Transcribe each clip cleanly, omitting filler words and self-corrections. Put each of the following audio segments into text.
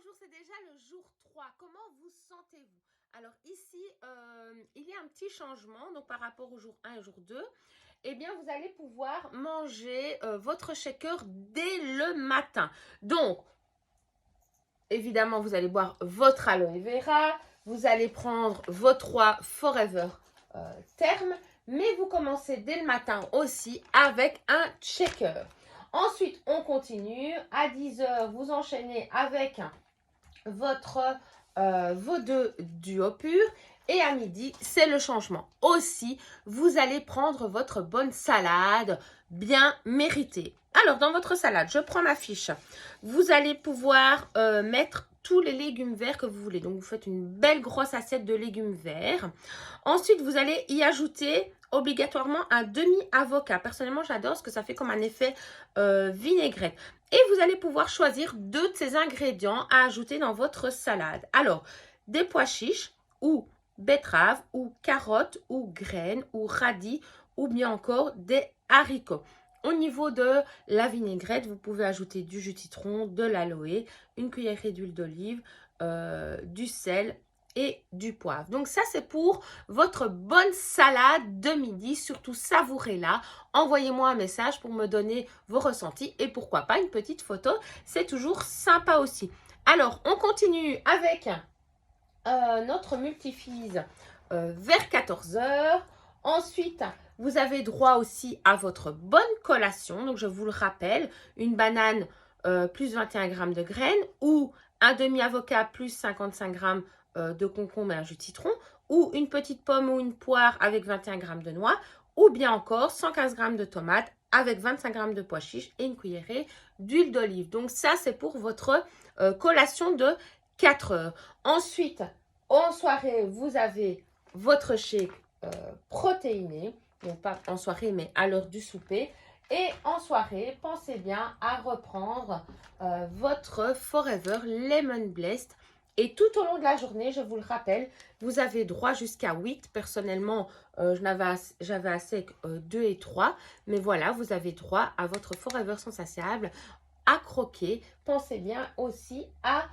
bonjour, c'est déjà le jour 3. Comment vous sentez-vous? Alors ici, il y a un petit changement donc par rapport au jour 1 et au jour 2. Eh bien, vous allez pouvoir manger votre shaker dès le matin. Donc, évidemment, vous allez boire votre aloe vera, vous allez prendre votre roi Forever Terme, mais vous commencez dès le matin aussi avec un shaker. Ensuite, on continue. À 10 h, vous enchaînez avec votre vos deux duo pur. Et à midi, c'est le changement. Aussi, vous allez prendre votre bonne salade bien méritée. Alors, dans votre salade, je prends ma fiche. Vous allez pouvoir mettre tous les légumes verts que vous voulez. Donc, vous faites une belle grosse assiette de légumes verts. Ensuite, vous allez y ajouter obligatoirement un demi-avocat. Personnellement, j'adore ce que ça fait comme un effet vinaigrette. Et vous allez pouvoir choisir deux de ces ingrédients à ajouter dans votre salade. Alors, des pois chiches ou betteraves ou carottes ou graines ou radis ou bien encore des haricots. Au niveau de la vinaigrette, vous pouvez ajouter du jus de citron, de l'aloe, une cuillerée d'huile d'olive, du sel et du poivre. Donc ça, c'est pour votre bonne salade de midi. Surtout, savourez-la. Envoyez-moi un message pour me donner vos ressentis et pourquoi pas une petite photo. C'est toujours sympa aussi. Alors, on continue avec notre multifise vers 14 h. Ensuite, vous avez droit aussi à votre bonne collation. Donc, je vous le rappelle, une banane plus 21 g de graines ou un demi-avocat plus 55 g de concombre et un jus de citron ou une petite pomme ou une poire avec 21 g de noix ou bien encore 115 g de tomates avec 25 g de pois chiches et une cuillerée d'huile d'olive. Donc, ça, c'est pour votre collation de 4 heures. Ensuite, en soirée, vous avez votre shake protéiné. Donc, pas en soirée, mais à l'heure du souper. Et en soirée, pensez bien à reprendre votre Forever Lemon Blessed. Et tout au long de la journée, je vous le rappelle, vous avez droit jusqu'à 8. Personnellement, j'avais assez 2 et 3. Mais voilà, vous avez droit à votre Forever Sensationnable à croquer. Pensez bien aussi à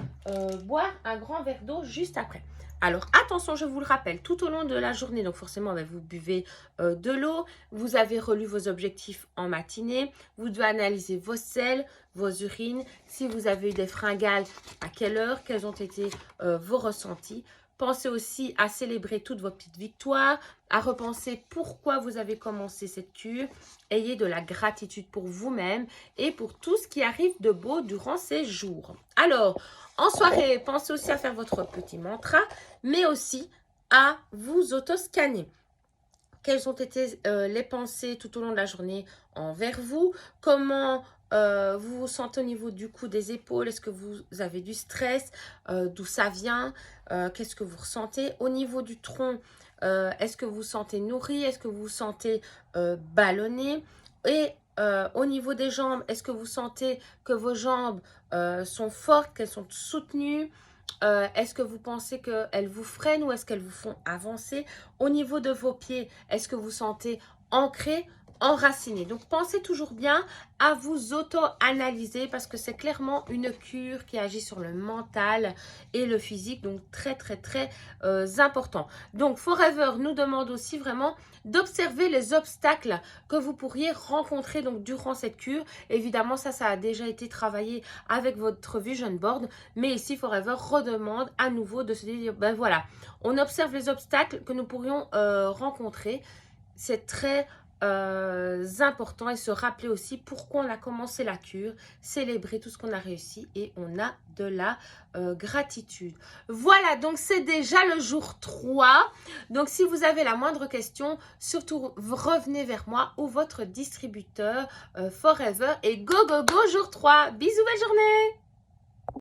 boire un grand verre d'eau juste après. Alors attention, je vous le rappelle, tout au long de la journée, donc forcément vous buvez de l'eau, vous avez relu vos objectifs en matinée, vous devez analyser vos selles, vos urines, si vous avez eu des fringales, à quelle heure, quels ont été vos ressentis. Pensez aussi à célébrer toutes vos petites victoires, à repenser pourquoi vous avez commencé cette cure. Ayez de la gratitude pour vous-même et pour tout ce qui arrive de beau durant ces jours. Alors, en soirée, pensez aussi à faire votre petit mantra, mais aussi à vous auto-scanner. Quelles ont été les pensées tout au long de la journée envers vous? Comment vous vous sentez au niveau du cou, des épaules? Est-ce que vous avez du stress? D'où ça vient? Qu'est-ce que vous ressentez? Au niveau du tronc, est-ce que vous vous sentez nourri? Est-ce que vous vous sentez ballonné? Et au niveau des jambes, est-ce que vous sentez que vos jambes sont fortes, qu'elles sont soutenues? Est-ce que vous pensez qu'elles vous freinent ou est-ce qu'elles vous font avancer? Au niveau de vos pieds, est-ce que vous sentez ancré, enraciné? Donc, pensez toujours bien à vous auto-analyser parce que c'est clairement une cure qui agit sur le mental et le physique. Donc, très, très, très important. Donc, Forever nous demande aussi vraiment d'observer les obstacles que vous pourriez rencontrer donc durant cette cure. Évidemment, ça a déjà été travaillé avec votre vision board. Mais ici, Forever redemande à nouveau de se dire, ben voilà, on observe les obstacles que nous pourrions rencontrer. C'est très important et se rappeler aussi pourquoi on a commencé la cure, célébrer tout ce qu'on a réussi et on a de la gratitude. Voilà, donc c'est déjà le jour 3. Donc si vous avez la moindre question, surtout revenez vers moi ou votre distributeur Forever et go go go jour 3. Bisous, belle journée!